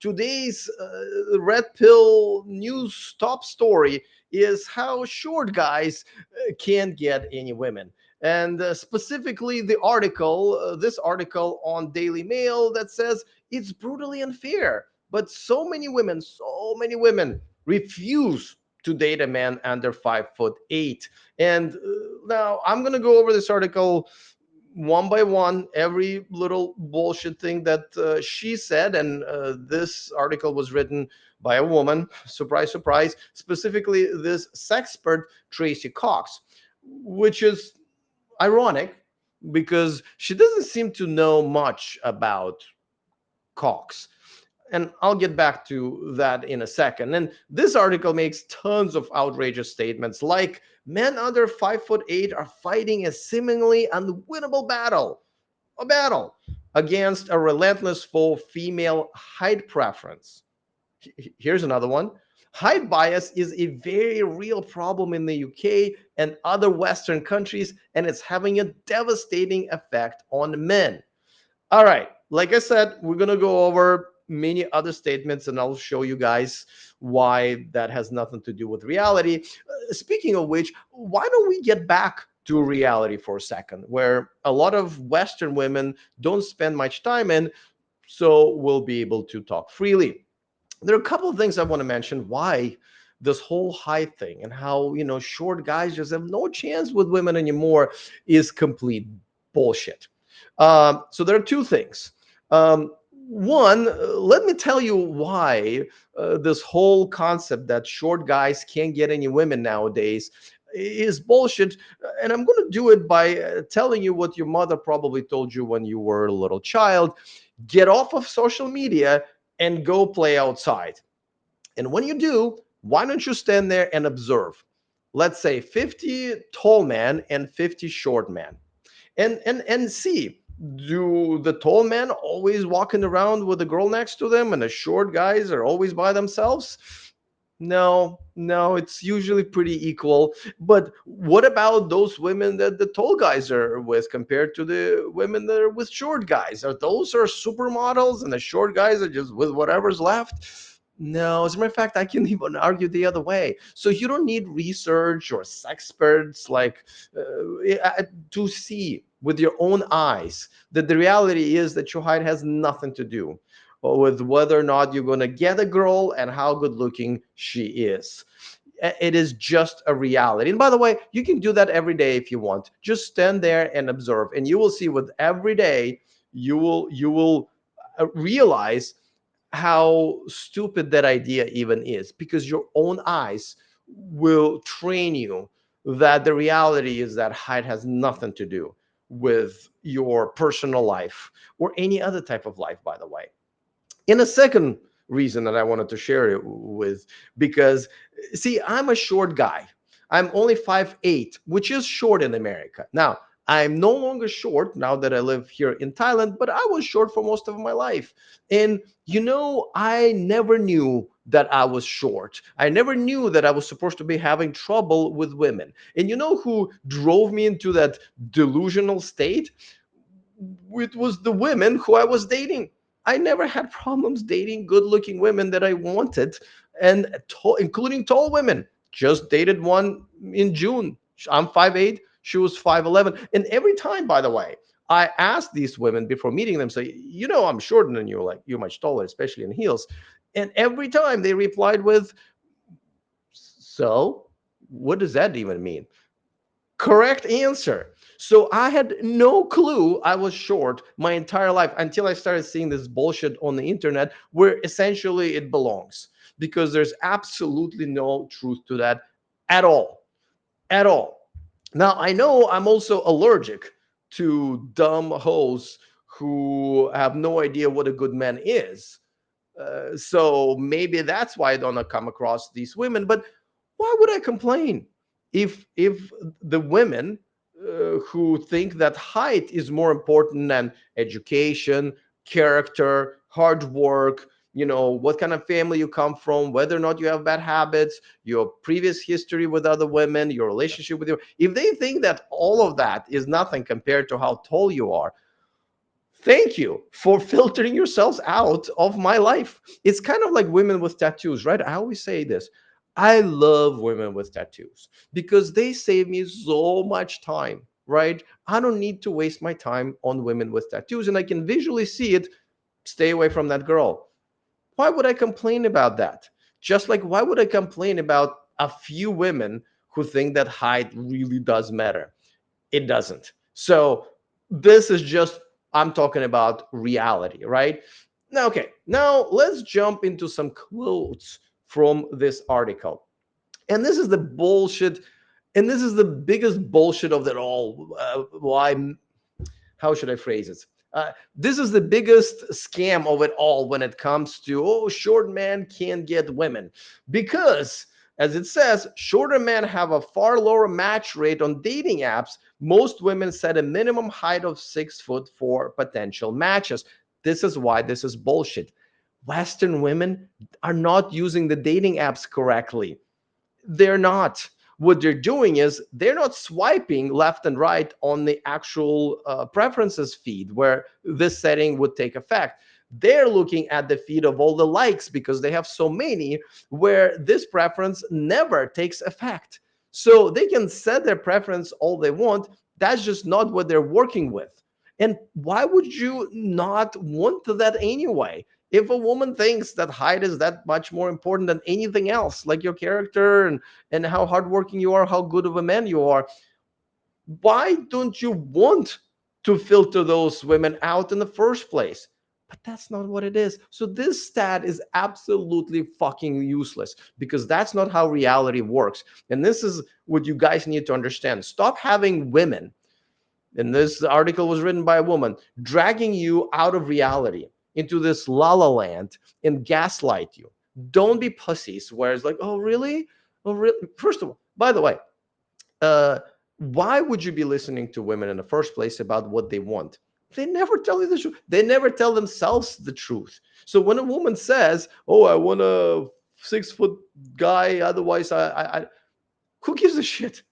today's red pill news top story is how short guys can't get any women. And specifically, this article on Daily Mail that says it's brutally unfair. But so many women refuse to date a man under 5'8". And now I'm gonna go over this article one by one, every little bullshit thing that she said. And this article was written by a woman, surprise, surprise, specifically this sexpert Tracey Cox, which is ironic because she doesn't seem to know much about Cox. And I'll get back to that in a second. And this article makes tons of outrageous statements like men under 5'8" are fighting a seemingly unwinnable battle against a relentless foe, female height preference. Here's another one. Height bias is a very real problem in the UK and other Western countries, and it's having a devastating effect on men. All right. Like I said, we're going to go over many other statements and I'll show you guys why that has nothing to do with reality. Speaking of which, why don't we get back to reality for a second, where a lot of Western women don't spend much time in, so we'll be able to talk freely. There are a couple of things I want to mention why this whole height thing and how, short guys just have no chance with women anymore is complete bullshit. So there are two things. One, let me tell you why this whole concept that short guys can't get any women nowadays is bullshit. And I'm going to do it by telling you what your mother probably told you when you were a little child. Get off of social media and go play outside. And when you do, why don't you stand there and observe? Let's say 50 tall men and 50 short men. And see, do the tall men always walking around with a girl next to them and the short guys are always by themselves? No, it's usually pretty equal. But what about those women that the tall guys are with compared to the women that are with short guys? Are those are supermodels and the short guys are just with whatever's left? No, as a matter of fact, I can even argue the other way. So you don't need research or experts like to see with your own eyes that the reality is that your height has nothing to do with whether or not you're going to get a girl and how good looking she is. It is just a reality. And by the way, you can do that every day if you want. Just stand there and observe, and you will see with every day you will realize how stupid that idea even is, because your own eyes will train you that the reality is that height has nothing to do with your personal life or any other type of life, by the way. In a second reason that I wanted to share it with, because see, I'm a short guy. I'm only 5'8", which is short in America. Now, I'm no longer short now that I live here in Thailand, but I was short for most of my life. And I never knew that I was short. I never knew that I was supposed to be having trouble with women. And you know who drove me into that delusional state? It was the women who I was dating. I never had problems dating good looking women that I wanted, and including tall women. Just dated one in June. I'm 5'8", she was 5'11". And every time, by the way, I asked these women before meeting them, say, I'm shorter than you, like you're much taller, especially in heels. And every time they replied with, so what does that even mean? Correct answer. So I had no clue I was short my entire life until I started seeing this bullshit on the internet where essentially it belongs, because there's absolutely no truth to that at all. At all. Now, I know I'm also allergic to dumb hoes who have no idea what a good man is. So maybe that's why I don't come across these women. But why would I complain if the women who think that height is more important than education, character, hard work, what kind of family you come from, whether or not you have bad habits, your previous history with other women, your relationship with you, if they think that all of that is nothing compared to how tall you are, Thank you for filtering yourselves out of my life. It's kind of like women with tattoos, right? I always say this. I love women with tattoos because they save me so much time, right? I don't need to waste my time on women with tattoos and I can visually see it. Stay away from that girl. Why would I complain about that? Just like why would I complain about a few women who think that height really does matter? It doesn't. So this is just, I'm talking about reality, right? Now, okay, now let's jump into some quotes from this article. And this is the bullshit, and this is the biggest bullshit of it all. Why how should I phrase it? This is the biggest scam of it all when it comes to, oh, short men can't get women. Because, as it says, shorter men have a far lower match rate on dating apps. Most women set a minimum height of 6 foot for potential matches. This is why this is bullshit. Western women are not using the dating apps correctly. They're not. What they're doing is they're not swiping left and right on the actual preferences feed where this setting would take effect. They're looking at the feed of all the likes because they have so many where this preference never takes effect. So they can set their preference all they want. That's just not what they're working with. And why would you not want that anyway? If a woman thinks that height is that much more important than anything else, like your character and how hardworking you are, how good of a man you are, why don't you want to filter those women out in the first place? But that's not what it is. So this stat is absolutely fucking useless because that's not how reality works. And this is what you guys need to understand. Stop having women, and this article was written by a woman, dragging you out of reality into this la la land and gaslight you. Don't be pussies where it's like, oh, really? Oh, really? First of all, by the way, uh, why would you be listening to women in the first place about what they want? They never tell you the truth. They never tell themselves the truth. So when a woman says, oh, I want a 6 foot guy, otherwise, who gives a shit?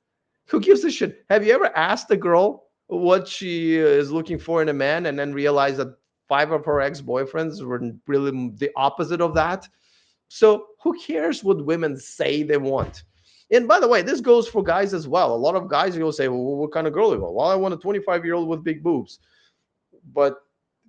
Who gives a shit? Have you ever asked a girl what she is looking for in a man and then realized that five of her ex-boyfriends were really the opposite of that? So who cares what women say they want? And by the way, this goes for guys as well. A lot of guys will say, well, what kind of girl do you want? Well, I want a 25-year-old with big boobs. But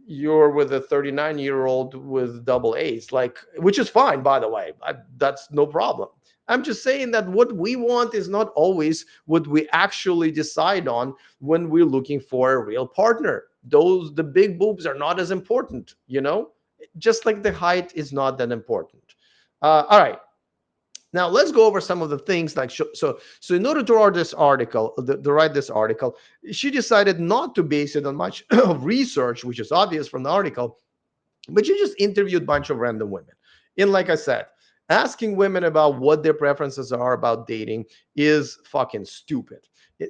you're with a 39-year-old with double A's, like, which is fine, by the way. That's no problem. I'm just saying that what we want is not always what we actually decide on when we're looking for a real partner. Those the big boobs are not as important, just like the height is not that important. All right, now let's go over some of the things like so in order to write this article, to write this article, she decided not to base it on much of research, which is obvious from the article, but she just interviewed a bunch of random women. And like I said, asking women about what their preferences are about dating is fucking stupid.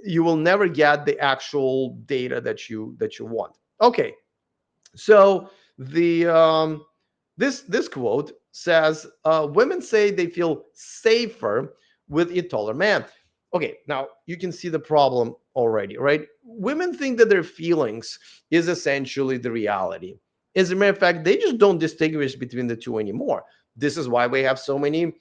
You will never get the actual data that you want. Okay, so the this quote says, "Women say they feel safer with a taller man." Okay, now you can see the problem already, right? Women think that their feelings is essentially the reality. As a matter of fact, they just don't distinguish between the two anymore. This is why we have so many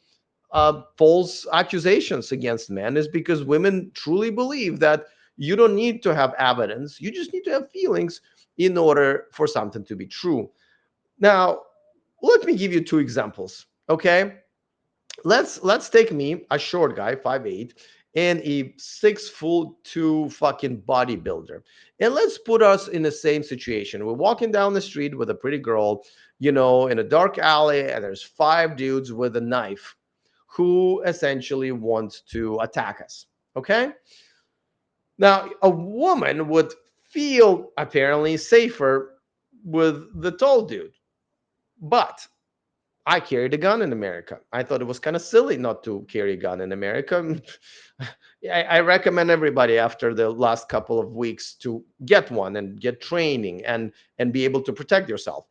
false accusations against men, is because women truly believe that you don't need to have evidence, you just need to have feelings in order for something to be true. Now, let me give you two examples, okay? Let's take me, a short guy, 5'8", and a 6'2" fucking bodybuilder, and let's put us in the same situation. We're walking down the street with a pretty girl, in a dark alley, and there's five dudes with a knife who essentially want to attack us. Okay, now a woman would feel apparently safer with the tall dude, but I carried a gun in America. I thought it was kind of silly not to carry a gun in America. I recommend everybody after the last couple of weeks to get one and get training and be able to protect yourself.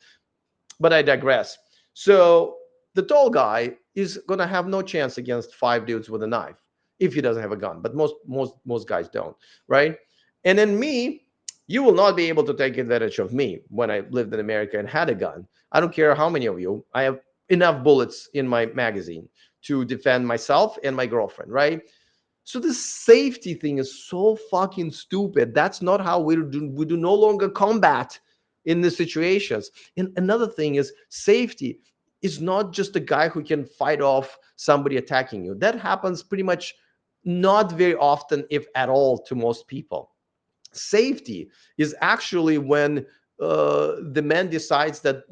But I digress. So the tall guy is gonna have no chance against five dudes with a knife if he doesn't have a gun. But most guys don't, right? And then me, You will not be able to take advantage of me when I lived in America and had a gun. I don't care how many of you. I have enough bullets in my magazine to defend myself and my girlfriend, right? So this safety thing is so fucking stupid. That's not how we do no longer combat in these situations. And another thing is safety is not just a guy who can fight off somebody attacking you. That happens pretty much not very often, if at all, to most people. Safety is actually when the man decides that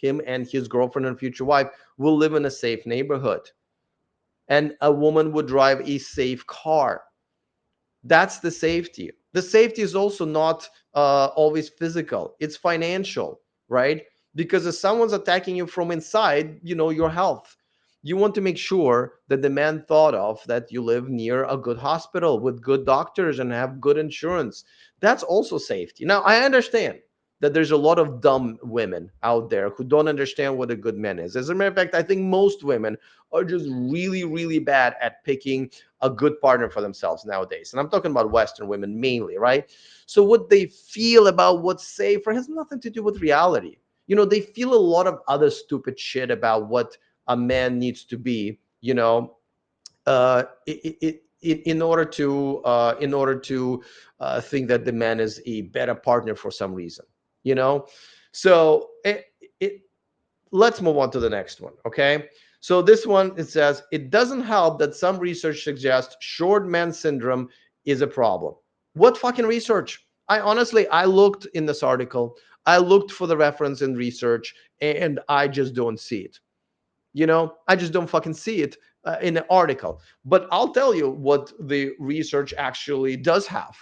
him and his girlfriend and future wife will live in a safe neighborhood, and a woman would drive a safe car. That's the safety. The safety is also not always physical, it's financial, right? Because if someone's attacking you from inside, your health, you want to make sure that the man thought of that you live near a good hospital with good doctors and have good insurance. That's also safety. Now I understand that there's a lot of dumb women out there who don't understand what a good man is. As a matter of fact, I think most women are just really, really bad at picking a good partner for themselves nowadays. And I'm talking about Western women mainly, right? So what they feel about what's safer has nothing to do with reality. They feel a lot of other stupid shit about what a man needs to be, in order to think that the man is a better partner for some reason, you know. So it let's move on to the next one, okay? So this one, it says it doesn't help that some research suggests short man syndrome is a problem. What fucking research? I looked in this article, I looked for the reference in research, and I just don't see it. I just don't fucking see it in the article. But I'll tell you what the research actually does have.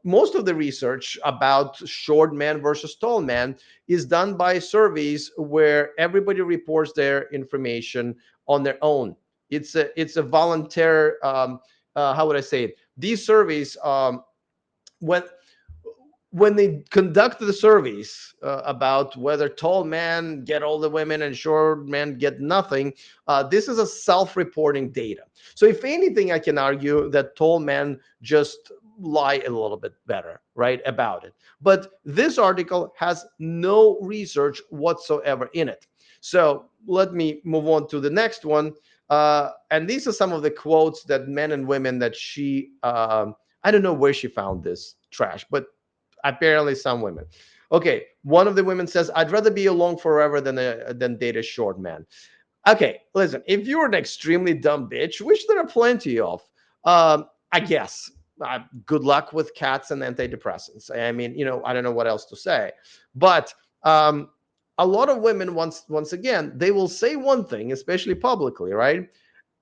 Most of the research about short man versus tall man is done by surveys where everybody reports their information on their own. It's a volunteer. How would I say it? These surveys, when they conduct the surveys about whether tall men get all the women and short men get nothing, this is a self-reporting data. So if anything, I can argue that tall men just lie a little bit better, right, about it. But this article has no research whatsoever in it. So let me move on to the next one. And these are some of the quotes that men and women that I don't know where she found this trash, but apparently some women. Okay, one of the women says, "I'd rather be alone forever than date a short man." Okay, listen, if you're an extremely dumb bitch, which there are plenty of, I guess, good luck with cats and antidepressants. I mean, I don't know what else to say. But a lot of women, once again, they will say one thing, especially publicly, right?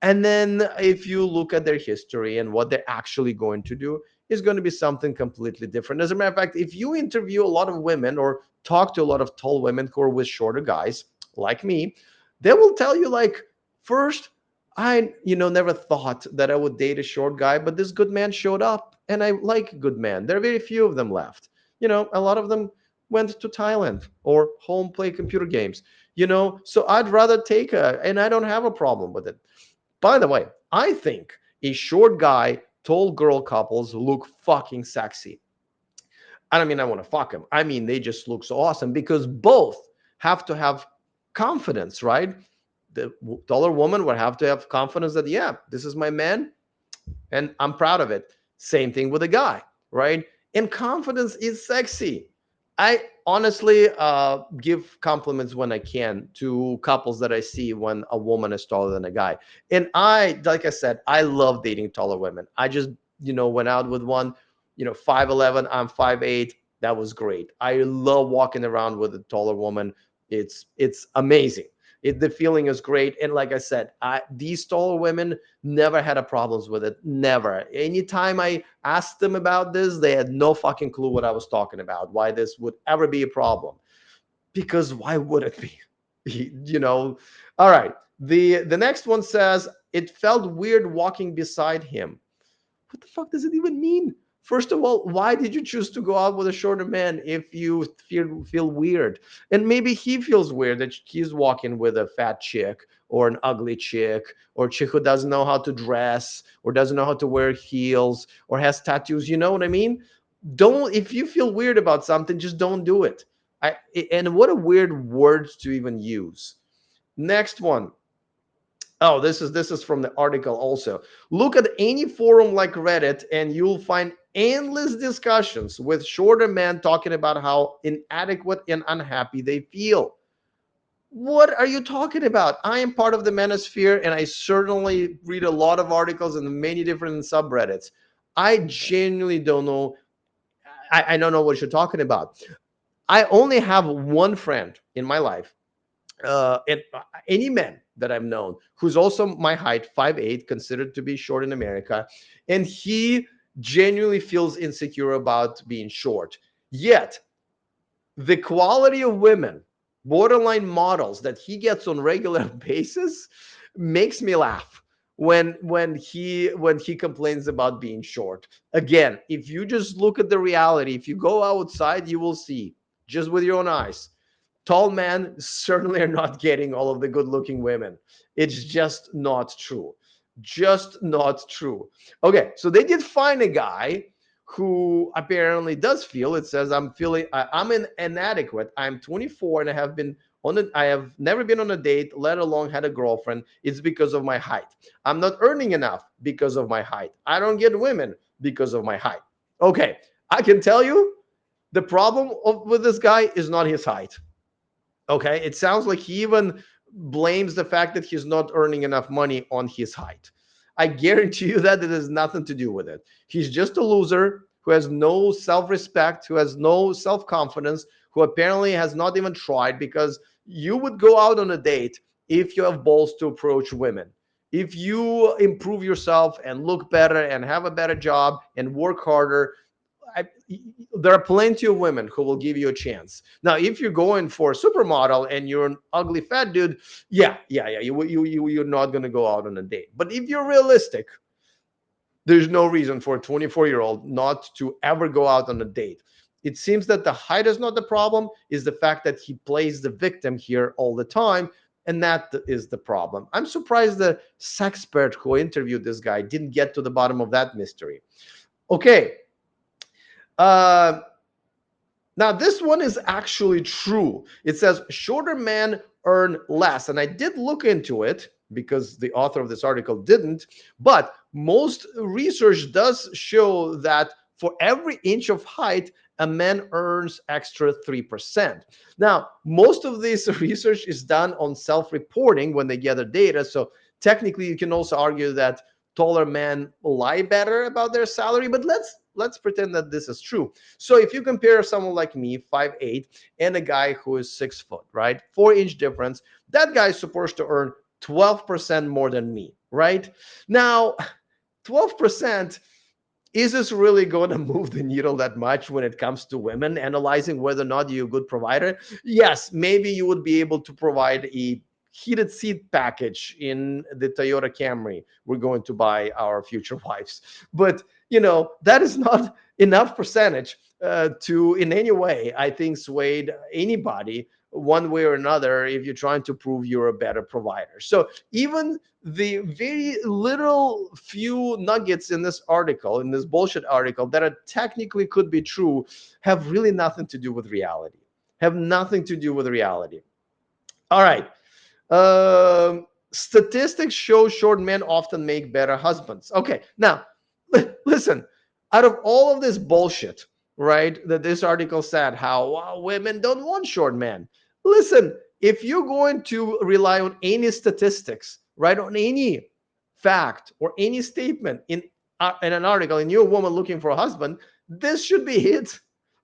And then if you look at their history and what they're actually going to do, is going to be something completely different. As a matter of fact, if you interview a lot of women or talk to a lot of tall women who are with shorter guys like me, they will tell you, like, first, I never thought that I would date a short guy, but this good man showed up and I like good men. There are very few of them left. A lot of them went to Thailand or home play computer games. So I'd rather take and I don't have a problem with it. By the way, I think a short guy, tall girl couples look fucking sexy. I don't mean I want to fuck them. I mean, they just look so awesome because both have to have confidence, right? The taller woman would have to have confidence that, yeah, this is my man and I'm proud of it. Same thing with a guy, right? And confidence is sexy. I honestly give compliments when I can to couples that I see when a woman is taller than a guy. And like I said, I love dating taller women. I just, went out with one, 5'11, I'm 5'8. That was great. I love walking around with a taller woman. It's amazing. The feeling is great. And like I said, these taller women never had a problems with it. Never. Anytime I asked them about this, they had no fucking clue what I was talking about, why this would ever be a problem. Because why would it be? you know. All right. The next one says it felt weird walking beside him. What the fuck does it even mean? First of all, why did you choose to go out with a shorter man if you feel weird? And maybe he feels weird that he's walking with a fat chick or an ugly chick or a chick who doesn't know how to dress or doesn't know how to wear heels or has tattoos. You know what I mean? Don't, if you feel weird about something, just don't do it. I and what a weird words to even use. Next one. Oh, this is from the article also. Look at any forum like Reddit and you'll find endless discussions with shorter men talking about how inadequate and unhappy they feel. What are you talking about? I am part of the manosphere and I certainly read a lot of articles in many different subreddits. I genuinely don't know. I don't know what you're talking about. I only have one friend in my life, and any man that I've known who's also my height, 5'8", considered to be short in America, and he genuinely feels insecure about being short. Yet the quality of women, borderline models that he gets on regular basis, makes me laugh when he complains about being short. Again, if you just look at the reality, if you go outside, you will see just with your own eyes, tall men certainly are not getting all of the good looking women. It's just not true. Just not true. Okay, so they did find a guy who apparently does feel, it says, I'm inadequate. I'm 24 and I have never been on a date, let alone had a girlfriend. It's because of my height. I'm not earning enough because of my height. I don't get women because of my height. Okay, I can tell you the problem with this guy is not his height. Okay, it sounds like he even blames the fact that he's not earning enough money on his height. I guarantee you that it has nothing to do with it. He's just a loser who has no self respect, who has no self confidence, who apparently has not even tried, because you would go out on a date if you have balls to approach women. If you improve yourself and look better and have a better job and work harder, I, there are plenty of women who will give you a chance. Now, if you're going for a supermodel and you're an ugly fat dude, yeah, you're not going to go out on a date. But if you're realistic, there's no reason for a 24-year-old not to ever go out on a date. It seems that the height is not the problem, is the fact that he plays the victim here all the time. And that is the problem. I'm surprised the sexpert who interviewed this guy didn't get to the bottom of that mystery. Okay. Uh, Now, this one is actually true. It says shorter men earn less. And I did look into it because the author of this article didn't. But most research does show that for every inch of height, a man earns extra 3%. Now, most of this research is done on self reporting when they gather data. So technically, you can also argue that taller men lie better about their salary. But let's pretend that this is true. So if you compare someone like me, 5'8", and a guy who is 6 foot, right? 4-inch difference, that guy is supposed to earn 12% more than me, right? Now, 12%, is this really going to move the needle that much when it comes to women analyzing whether or not you're a good provider? Yes, maybe you would be able to provide a heated seat package in the Toyota Camry we're going to buy our future wives. But, that is not enough percentage to in any way, I think, sway anybody one way or another if you're trying to prove you're a better provider. So even the very little few nuggets in this article, in this bullshit article, that are technically could be true, have really nothing to do with reality. Have nothing to do with reality. All right. Statistics show short men often make better husbands. Okay, now listen. Out of all of this bullshit, right? That this article said how women don't want short men. Listen, if you're going to rely on any statistics, right, on any fact or any statement in an article, and you're a woman looking for a husband, this should be it.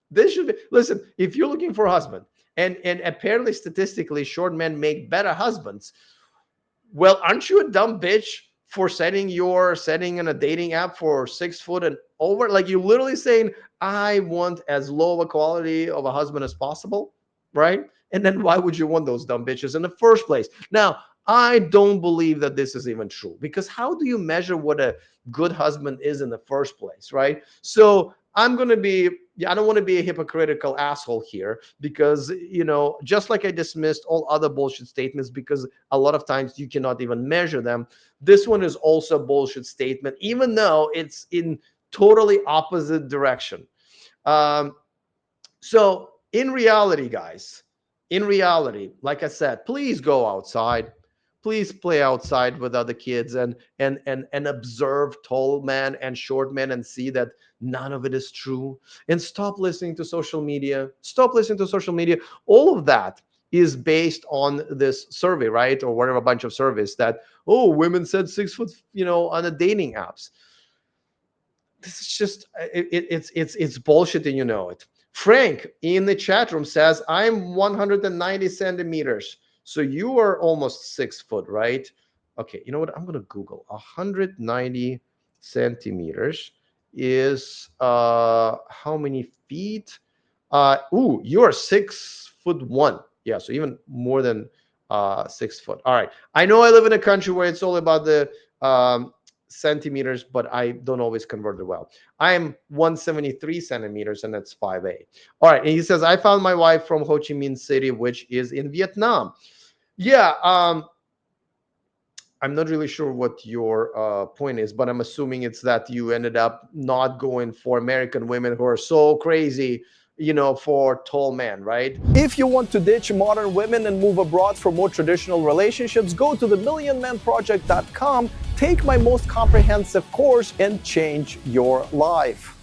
This should be. Listen, if you're looking for a husband, and apparently statistically short men make better husbands, well, aren't you a dumb bitch for setting in a dating app for 6 foot and over? Like, you're literally saying, I want as low of a quality of a husband as possible, right? And then why would you want those dumb bitches in the first place? Now, I don't believe that this is even true, because how do you measure what a good husband is in the first place, right? So I don't want to be a hypocritical asshole here, because, just like I dismissed all other bullshit statements because a lot of times you cannot even measure them, this one is also a bullshit statement, even though it's in totally opposite direction. Um, so in reality, guys, in reality, like I said, please go outside. Please play outside with other kids and observe tall men and short men and see that none of it is true. And stop listening to social media. Stop listening to social media. All of that is based on this survey, right? Or whatever bunch of surveys that, oh, women said 6 foot, on the dating apps. This is just it's bullshit and you know it. Frank in the chat room says I'm 190 centimeters, so you are almost 6 foot, right? Okay, you know what, I'm gonna Google 190 centimeters is how many feet. You are 6 foot one. Yeah, so even more than 6 foot. All right, I know I live in a country where it's all about the centimeters, but I don't always convert it well. I am 173 centimeters, and that's 5'8". All right, and he says, I found my wife from Ho Chi Minh City, which is in Vietnam. Yeah, I'm not really sure what your point is, but I'm assuming it's that you ended up not going for American women who are so crazy, for tall men, right? If you want to ditch modern women and move abroad for more traditional relationships, go to themillionmanproject.com, take my most comprehensive course, and change your life.